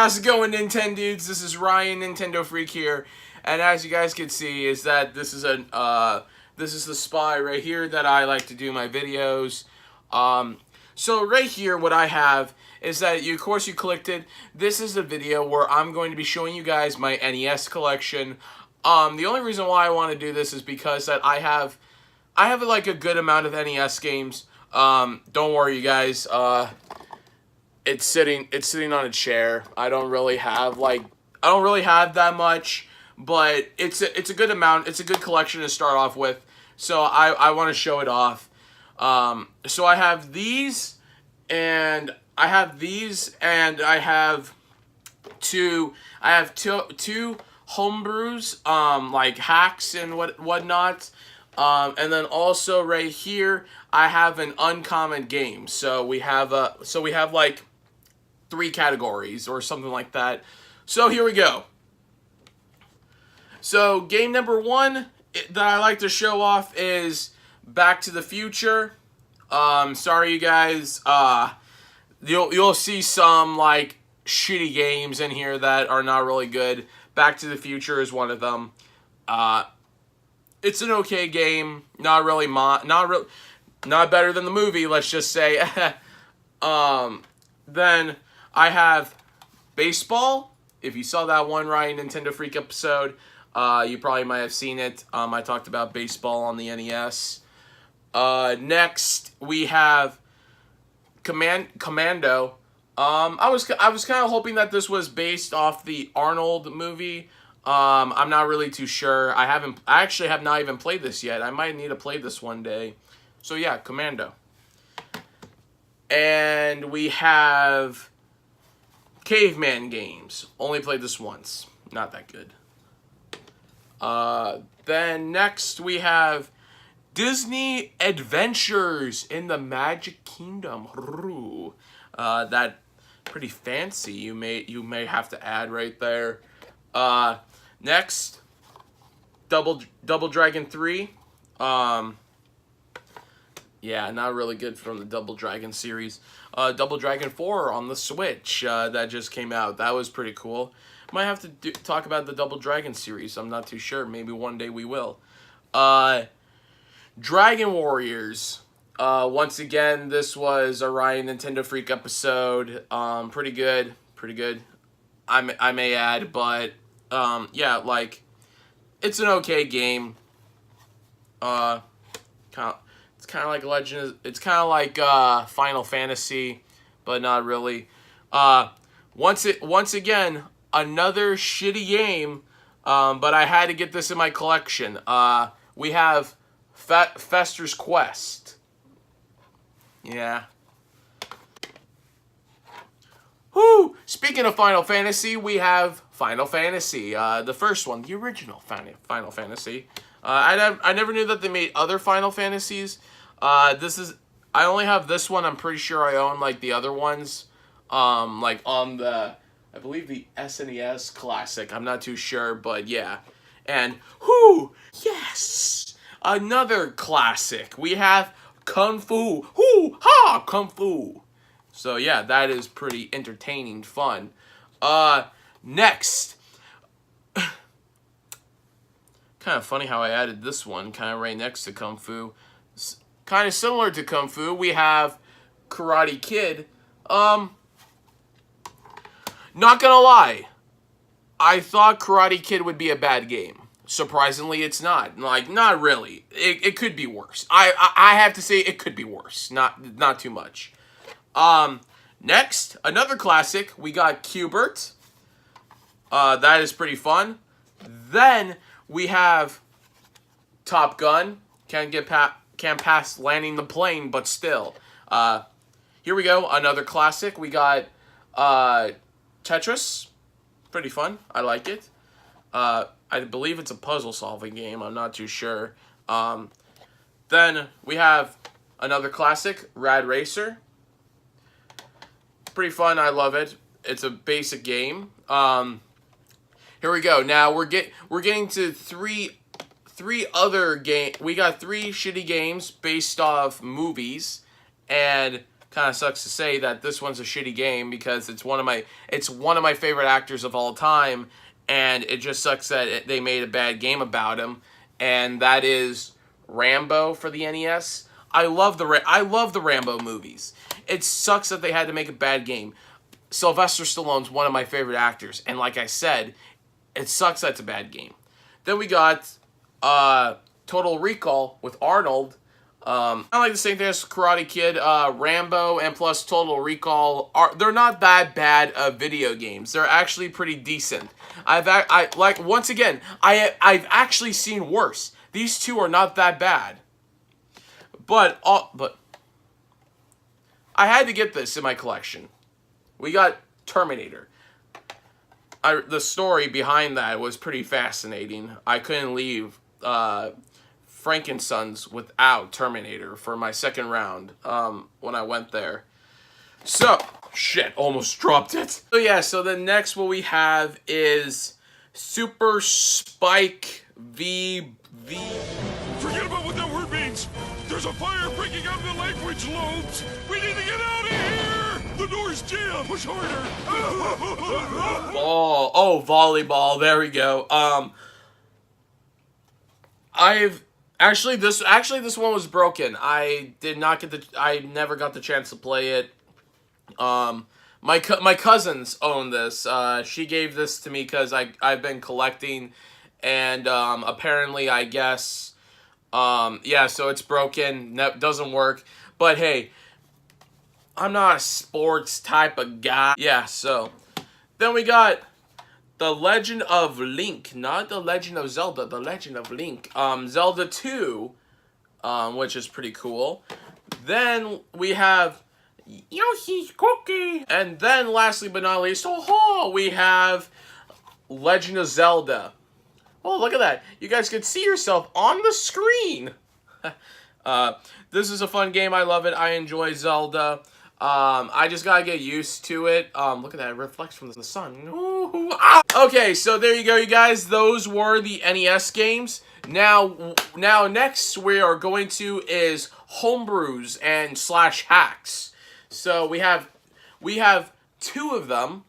How's it going, Nintendo dudes? This is Ryan, Nintendo Freak here, and as you guys can see, is that this is the spot right here that I like to do my videos. So right here, what I have is that of course you clicked it. This is a video where I'm going to be showing you guys my NES collection. The only reason why I want to do this is because that I have like a good amount of NES games. Don't worry, you guys. It's sitting on a chair. I don't really have that much, but it's a good amount. It's a good collection to start off with. So I want to show it off. So I have these, and I have two homebrews, like hacks and whatnot. And then also right here, I have an uncommon game. So we have like 3 categories or something like that. So here we go. So game number 1 that I like to show off is Back to the Future. Sorry you guys. You'll see some like shitty games in here that are not really good. Back to the Future is one of them. It's an okay game. Not better than the movie, let's just say. Then I have baseball. If you saw that one Ryan Nintendo Freak episode, you probably might have seen it. I talked about baseball on the NES. Next we have Commando. I was kind of hoping that this was based off the Arnold movie. I'm not really too sure. I actually have not even played this yet. I might need to play this one day. So yeah, Commando. And we have Caveman games. Only played this once. Not that good. Then next we have Disney Adventures in the Magic Kingdom. Ooh, that pretty fancy. You may have to add right there. Next, Double Dragon 3. Yeah, not really good from the Double Dragon series. Double Dragon 4 on the Switch that just came out. That was pretty cool. Might have to talk about the Double Dragon series. I'm not too sure. Maybe one day we will. Dragon Warriors. Once again, this was a Ryan Nintendo Freak episode. Pretty good. I may add, but yeah, like it's an okay game. It's kind of like It's kind of like Final Fantasy, but not really. Once again, another shitty game, but I had to get this in my collection. We have Fester's Quest. Yeah. Whoo! Speaking of Final Fantasy, we have Final Fantasy, the first one, the original Final Fantasy. I never knew that they made other Final Fantasies. I only have this one. I'm pretty sure I own like the other ones, like on the, I believe the SNES Classic. I'm not too sure, but yeah. And whoo, yes, another classic. We have Kung Fu. Hoo ha, Kung Fu. So yeah, that is pretty entertaining, fun. Next. Kind of funny how I added this one kind of right next to Kung Fu. Kind of similar to Kung Fu, we have Karate Kid. Not gonna lie, I thought Karate Kid would be a bad game. Surprisingly, it's not. Like, not really. It could be worse. I have to say it could be worse. Not too much. Next, another classic. We got Q*bert. That is pretty fun. Then we have Top Gun. Can't pass landing the plane, but still. Here we go. Another classic. We got Tetris. Pretty fun. I like it. I believe it's a puzzle-solving game. I'm not too sure. Then we have another classic, Rad Racer. Pretty fun. I love it. It's a basic game. Here we go. Now we're getting to three other game. We got 3 shitty games based off movies, and kind of sucks to say that this one's a shitty game because it's one of my favorite actors of all time, and it just sucks that they made a bad game about him, and that is Rambo for the NES. I love the Rambo movies. It sucks that they had to make a bad game. Sylvester Stallone's one of my favorite actors, and like I said, it sucks that it's a bad game. Then we got Total Recall with Arnold. I like the same thing as Karate Kid, Rambo, and plus Total Recall. They're not that bad of video games. They're actually pretty decent. I've actually seen worse. These two are not that bad. But I had to get this in my collection. We got Terminator. The story behind that was pretty fascinating. I couldn't leave Frankenstein's without Terminator for my second round when I went there. So, shit, almost dropped it. So yeah, so the next what we have is Super Spike V. Forget about what that word means. There's a fire breaking out in the language lobes. We need to get out of here. The door's jammed. Push harder. Oh, volleyball. There we go. This one was broken. I never got the chance to play it. My cousins own this. She gave this to me because I've been collecting, and apparently I guess yeah, so it's broken. Doesn't work. But hey, I'm not a sports type of guy. Yeah, so then we got The Legend of Link, not The Legend of Zelda, The Legend of Link. Zelda 2, which is pretty cool. Then we have Yoshi's Cookie. And then lastly but not least, we have Legend of Zelda. Oh, look at that. You guys can see yourself on the screen. This is a fun game. I love it. I enjoy Zelda. I just gotta get used to it. Look at that. It reflects from the sun. Ooh, ah! Okay, so there you go, you guys. Those were the NES games. Now next we are going to is homebrews and / hacks. So we have two of them,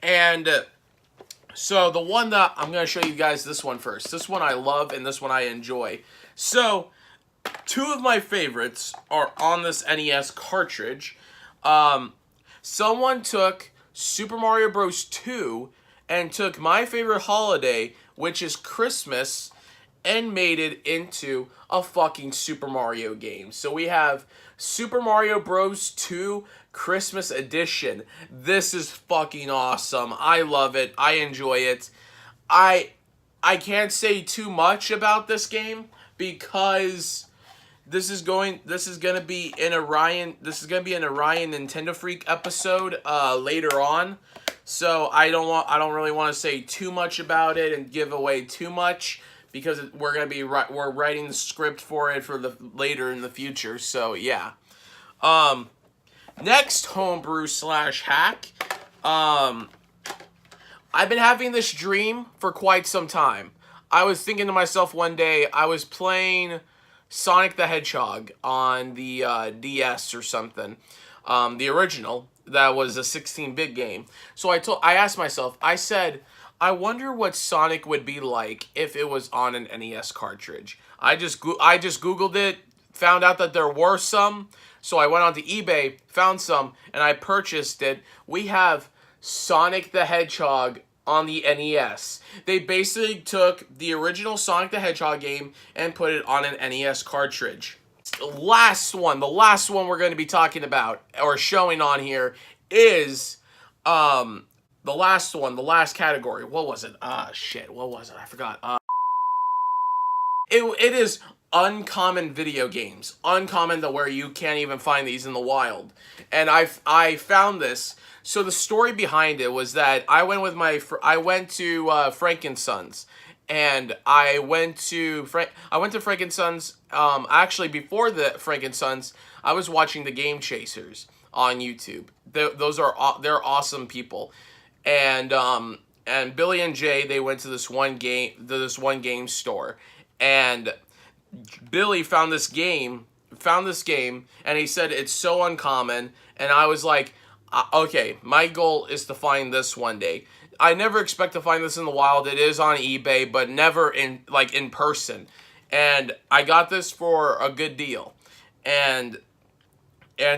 and so the one that I'm going to show you guys, this one first. This one I love, and this one I enjoy. So two of my favorites are on this NES cartridge. Someone took Super Mario Bros. 2 and took my favorite holiday, which is Christmas, and made it into a fucking Super Mario game. So we have Super Mario Bros. 2 Christmas Edition. This is fucking awesome. I love it. I enjoy it. I can't say too much about this game because this is gonna be an Orion Nintendo Freak episode later on. So I don't really want to say too much about it and give away too much, because we're writing the script for it for the later in the future. So yeah. Next homebrew / hack. I've been having this dream for quite some time. I was thinking to myself one day, I was playing Sonic the Hedgehog on the DS or something, the original. That was a 16-bit game. So I asked myself, I said, I wonder what Sonic would be like if it was on an NES cartridge. I just Googled it, found out that there were some, so I went onto eBay, found some, and I purchased it. We have Sonic the Hedgehog on the NES. They basically took the original Sonic the Hedgehog game and put it on an NES cartridge. The last one we're going to be talking about or showing on here is the last category. What was it? Shit, what was it? I forgot. It is uncommon video games. Uncommon to where you can't even find these in the wild. And I found this. So the story behind it was that I went to Frankenstein's, and I went to Frankenstein's. Actually, before the Frankenstein's, I was watching the Game Chasers on YouTube. They're awesome people, and Billy and Jay, they went to this one game store, and Billy found this game found this game, and he said it's so uncommon, and I was like, okay, my goal is to find this one day. I never expect to find this in the wild. It is on eBay, but never in person. And I got this for a good deal, and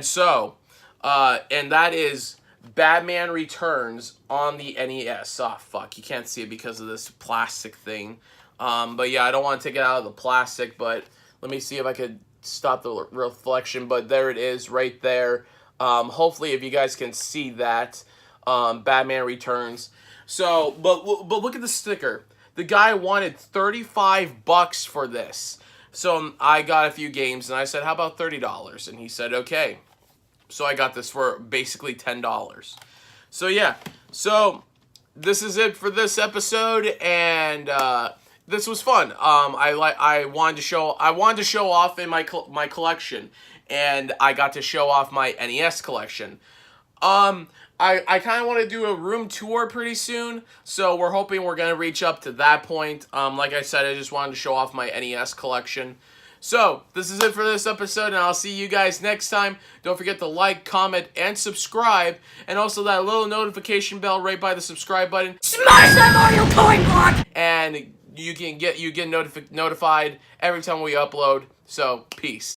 so and that is Batman Returns on the NES. Oh fuck, you can't see it because of this plastic thing. But yeah, I don't want to take it out of the plastic, but let me see if I could stop the reflection. But there it is right there. Hopefully if you guys can see that, Batman Returns. So, but look at the sticker. The guy wanted $35 for this. So I got a few games and I said, how about $30? And he said, okay. So I got this for basically $10. So yeah, so this is it for this episode, and this was fun. I wanted to show off in my collection, and I got to show off my NES collection. I kind of want to do a room tour pretty soon, so we're hoping we're going to reach up to that point. Like I said, I just wanted to show off my NES collection. So, this is it for this episode, and I'll see you guys next time. Don't forget to like, comment, and subscribe, and also that little notification bell right by the subscribe button. Smash that Mario coin block! And you get notified every time we upload. So, peace.